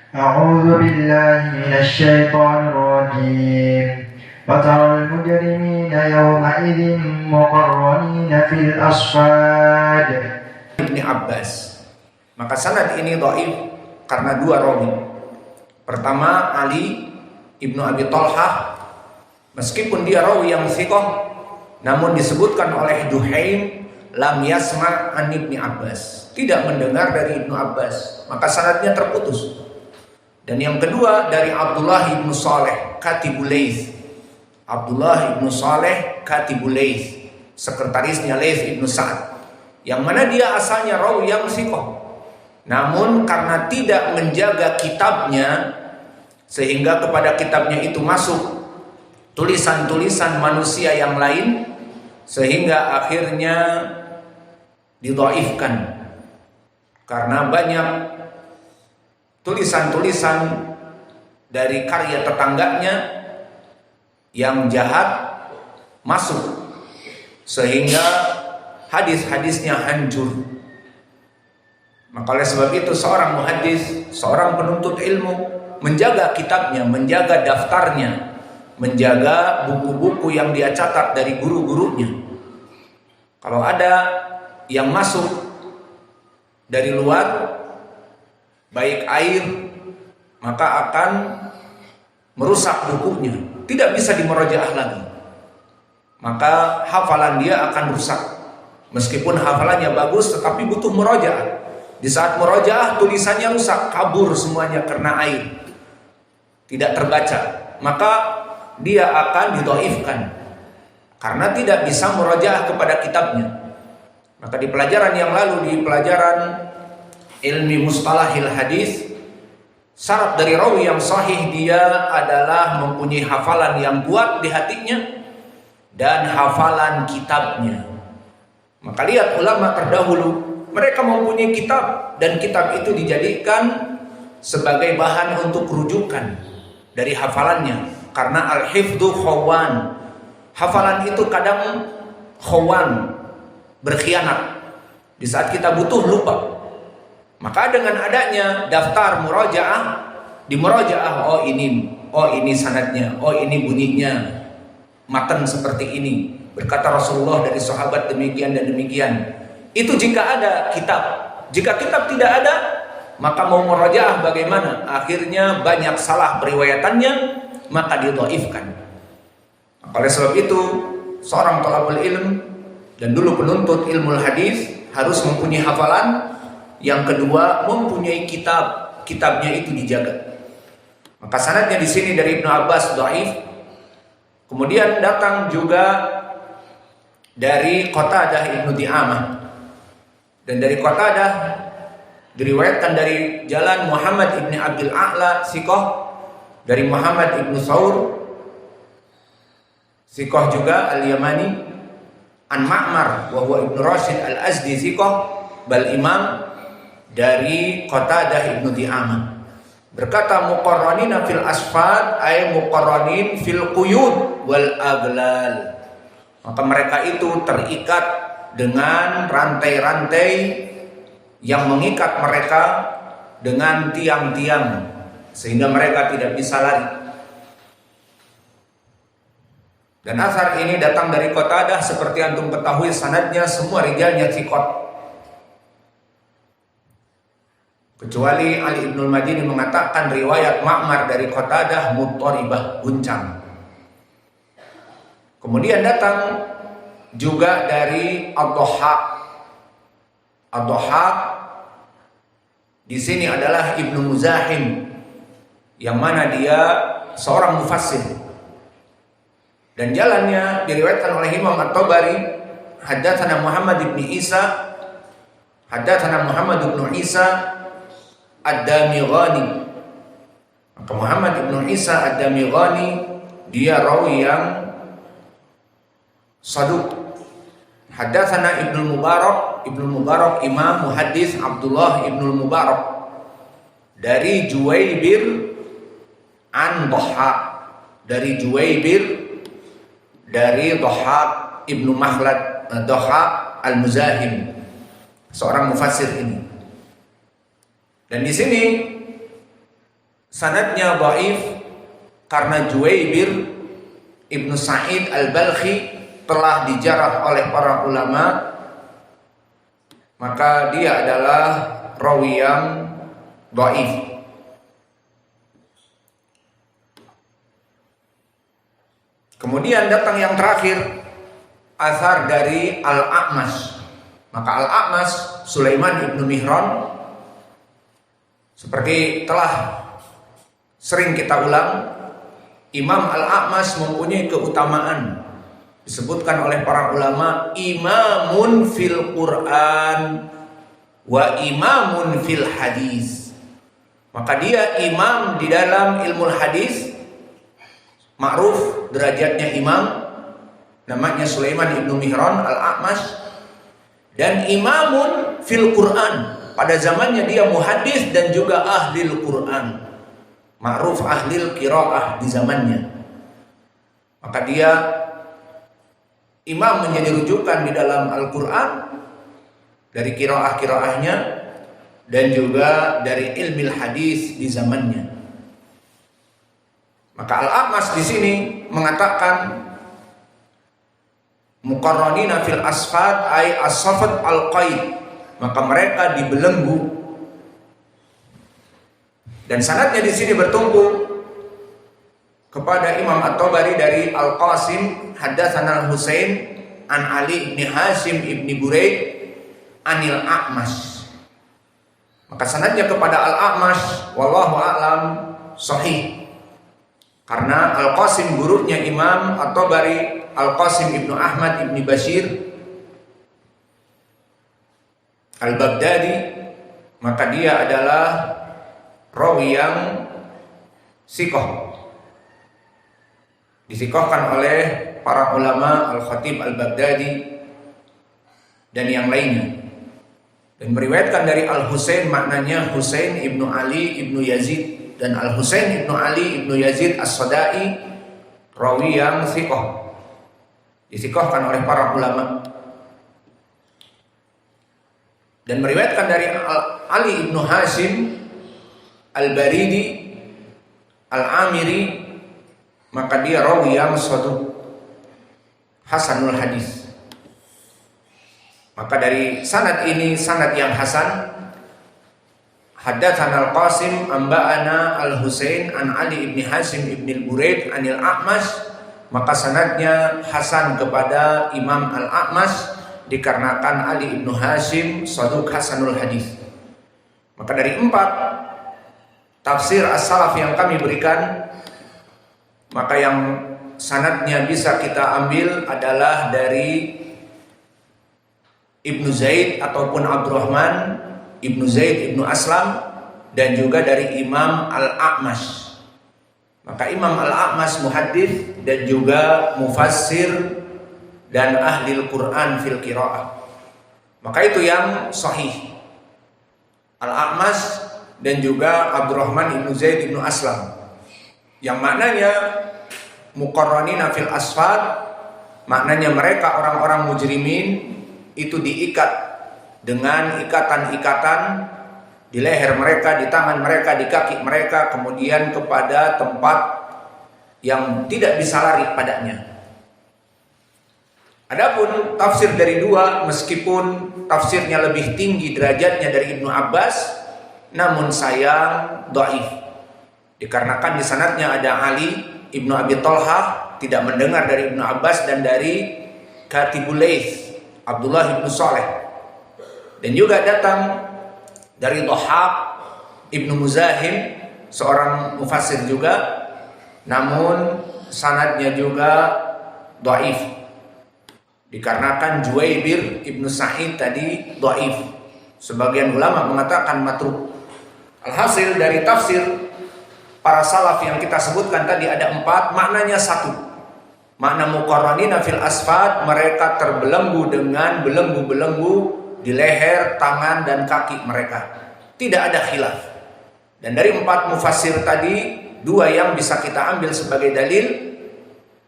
أعوذ بالله من الشيطان الرجيم وترى المجرمين يومئذ مقرنين في الأصفاد. Ibni Abbas. Maka sanad ini dhaif karena dua rawi. Pertama Ali Ibnu Abi Thalhah, meskipun dia rawi yang thiqah, namun disebutkan oleh Duhaim lam yasma' an Ibni Abbas, tidak mendengar dari Ibnu Abbas, maka sanadnya terputus. Dan yang kedua dari Abdullah Ibnu Saleh Katibul Laits. Abdullah Ibnu Saleh Katibul Laits, sekretarisnya Laits Ibnu Sa'ad, yang mana dia asalnya rawi yang thiqah. Namun karena tidak menjaga kitabnya, sehingga kepada kitabnya itu masuk tulisan-tulisan manusia yang lain, sehingga akhirnya didhaifkan. Karena banyak tulisan-tulisan dari karya tetangganya yang jahat masuk, sehingga hadis-hadisnya hancur. Maka oleh sebab itu seorang muhaddis, seorang penuntut ilmu menjaga kitabnya, menjaga daftarnya, menjaga buku-buku yang dia catat dari guru-gurunya. Kalau ada yang masuk dari luar, baik air, maka akan merusak bukunya, tidak bisa dimurojaah lagi. Maka hafalan dia akan rusak. Meskipun hafalannya bagus, tetapi butuh murojaah. Di saat murojaah tulisannya rusak, kabur semuanya karena air, tidak terbaca, maka dia akan didhaifkan karena tidak bisa murojaah kepada kitabnya. Maka di pelajaran yang lalu, di pelajaran ilmi mustalahil hadis, syarat dari rawi yang sahih dia adalah mempunyai hafalan yang kuat di hatinya dan hafalan kitabnya. Maka lihat ulama terdahulu, mereka mempunyai kitab, dan kitab itu dijadikan sebagai bahan untuk rujukan dari hafalannya. Karena al-hifdhu khawan, hafalan itu kadang khawan, berkhianat. Di saat kita butuh, lupa. Maka dengan adanya daftar murojaah, di murojaah, oh ini sanadnya, oh ini bunyinya, matan seperti ini, berkata Rasulullah dari sahabat demikian dan demikian. Itu jika ada kitab. Jika kitab tidak ada, maka mau murojaah bagaimana? Akhirnya banyak salah periwayatannya, maka didhaifkan. Oleh sebab itu, seorang thalabul ilm dan dulu penuntut ilmu hadis harus mempunyai hafalan. Yang kedua, mempunyai kitab. Kitabnya itu dijaga. Maka sanadnya di sini dari Ibnu Abbas dhaif. Kemudian datang juga dari Qatadah Ibnu Di'amah. Dan dari Qatadah diriwayatkan dari jalan Muhammad ibn Abdul A'la Siqah, dari Muhammad ibn Thawr Siqah juga al-Yamani, an Ma'mar wa huwa ibn Rashid al-Azdi Siqah bal imam, dari Qatadah ibn Di'amah berkata muqarranina fil asfad ay muqarranin fil quyud wal aglal. Maka mereka itu terikat dengan rantai-rantai yang mengikat mereka dengan tiang-tiang, sehingga mereka tidak bisa lari. Dan asar ini datang dari Qatadah, seperti antum ketahui sanadnya semua rijalnya thiqat, kecuali Ali Ibnul Madini mengatakan riwayat Ma'mar dari Qatadah muttaribah, guncang. Kemudian datang juga dari Ad-Dhahhak. Ad-Dhahhak di sini adalah Ibnu Muzahim, yang mana dia seorang mufassir. Dan jalannya diriwayatkan oleh Imam At-Tabari, haddatsana Muhammad ibn Isa, haddatsana Muhammad ibn Isa Ad-Damighani. Maka Muhammad ibn Isa Ad-Damighani dia rawi yang saduq. Haddatsana Ibnu Mubarak imam muhaddis Abdullah Ibnu Mubarak dari Juwaybir an Dhahhak, dari Juwaybir dari Dhahhak Ibnu Makhlad Dhahhak al-Muzahim, . seorang mufassir ini. Dan di sini sanadnya dhaif karena Juwaybir Ibnu Sa'id Al-Balkhi telah dijarah oleh para ulama, maka dia adalah rawi yang dhaif. Kemudian datang yang terakhir, athar dari Al-A'mash. Maka Al-A'mash Sulaiman ibnu Mihran, seperti telah sering kita ulang, Imam Al-A'mash mempunyai keutamaan, disebutkan oleh para ulama, imamun fil Quran wa imamun fil hadis. Maka dia imam di dalam ilmu hadis, ma'ruf derajatnya imam, namanya Sulaiman ibnu Mihran Al-A'mash, dan imamun fil Quran, pada zamannya dia muhaddis dan juga ahlil Quran, ma'ruf ahlil qiraah di zamannya. Maka dia imam menjadi rujukan di dalam Al-Quran dari qiraah-qiraahnya dan juga dari ilmu hadis di zamannya. Maka Al-A'mash di sini mengatakan muqarranina fil asfad ay as-safat al-qaid, maka mereka dibelenggu. Dan sanadnya di sini bertumpu kepada Imam At-Tabari dari Al-Qasim haddatsana Al-Husain an Ali bin Hashim ibni Buraid anil A'mash. Maka sanadnya kepada Al-A'mash wallahu a'lam sahih. Karena Al-Qasim gurunya Imam At-Tabari, Al-Qasim ibnu Ahmad ibni Bashir Al-Baghdadi, maka dia adalah rawi yang sikoh, disikohkan oleh para ulama Al-Khatib Al-Baghdadi dan yang lainnya. Dan meriwayatkan dari Al-Husain, maknanya Husain ibnu Ali ibnu Yazid, dan Al-Husain ibnu Ali ibnu Yazid As-Sadai rawi yang sikoh, disikohkan oleh para ulama. Dan meriwayatkan dari Ali ibnu Hashim Al-Baridi Al-Amiri, maka dia rawi yang saduq hasanul hadis. Maka dari sanad ini, sanad yang hasan, haddatsana Al-Qasim amba'ana Al-Husain an Ali ibn Hashim ibn Al-Buraid anil A'mash, maka sanadnya hasan kepada Imam Al-A'mash dikarenakan Ali ibn Hashim saduq hasanul hadis. Maka dari 4 tafsir as-salaf yang kami berikan, maka yang sanadnya bisa kita ambil adalah dari Ibnu Zaid ataupun Abdurrahman Ibnu Zaid Ibnu Aslam, dan juga dari Imam Al-A'mash. Maka Imam Al-A'mash muhaddits dan juga mufassir dan ahli Al-Quran fil qiraah. Maka itu yang sahih, Al-A'mash dan juga Abdurrahman Ibnu Zaid Ibnu Aslam, yang maknanya muqarranina fil asfad, maknanya mereka orang-orang mujrimin itu diikat dengan ikatan-ikatan di leher mereka, di tangan mereka, di kaki mereka, kemudian kepada tempat yang tidak bisa lari padanya. Adapun tafsir dari 2, meskipun tafsirnya lebih tinggi derajatnya dari Ibnu Abbas, namun sayang dhaif, dikarenakan di sanadnya ada Ali Ibnu Abi Thalhah tidak mendengar dari Ibnu Abbas dan dari Katibul Laits Abdullah ibnu Saleh, dan juga datang dari Dhahhak ibnu Muzahim, seorang mufassir juga, namun sanadnya juga dhaif dikarenakan Juwaybir ibnu Sa'id tadi dhaif. Sebagian ulama mengatakan matruk. Alhasil dari tafsir para salaf yang kita sebutkan tadi ada 4, maknanya satu. Makna muqarranina fil asfad, mereka terbelenggu dengan belenggu-belenggu di leher, tangan dan kaki mereka. Tidak ada khilaf. Dan dari 4 mufassir tadi, 2 yang bisa kita ambil sebagai dalil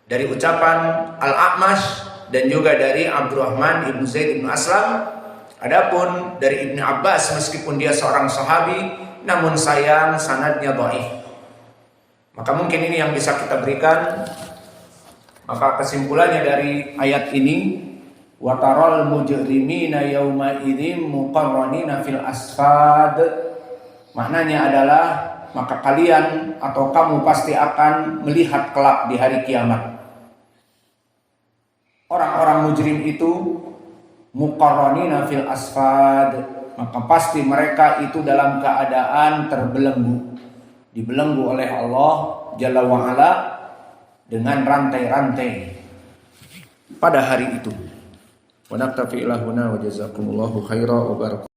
dari ucapan Al-A'mash dan juga dari Abdurrahman Ibnu Zaid Ibnu Aslam. Adapun dari Ibnu Abbas, meskipun dia seorang sahabi, namun sayang sanadnya dhaif. Maka mungkin ini yang bisa kita berikan. Maka kesimpulannya dari ayat ini, wa taral mujrimina yauma idzin muqarranina fil asfad. Maknanya adalah maka kalian atau kamu pasti akan melihat kelak di hari kiamat orang-orang mujrim itu muqarranina fil asfad, maka pasti mereka itu dalam keadaan terbelenggu, dibelenggu oleh Allah Jalla wa Ala dengan rantai-rantai pada hari itu. Wa naktafi ila huna wa jazakumullahu khairan wa barakallahu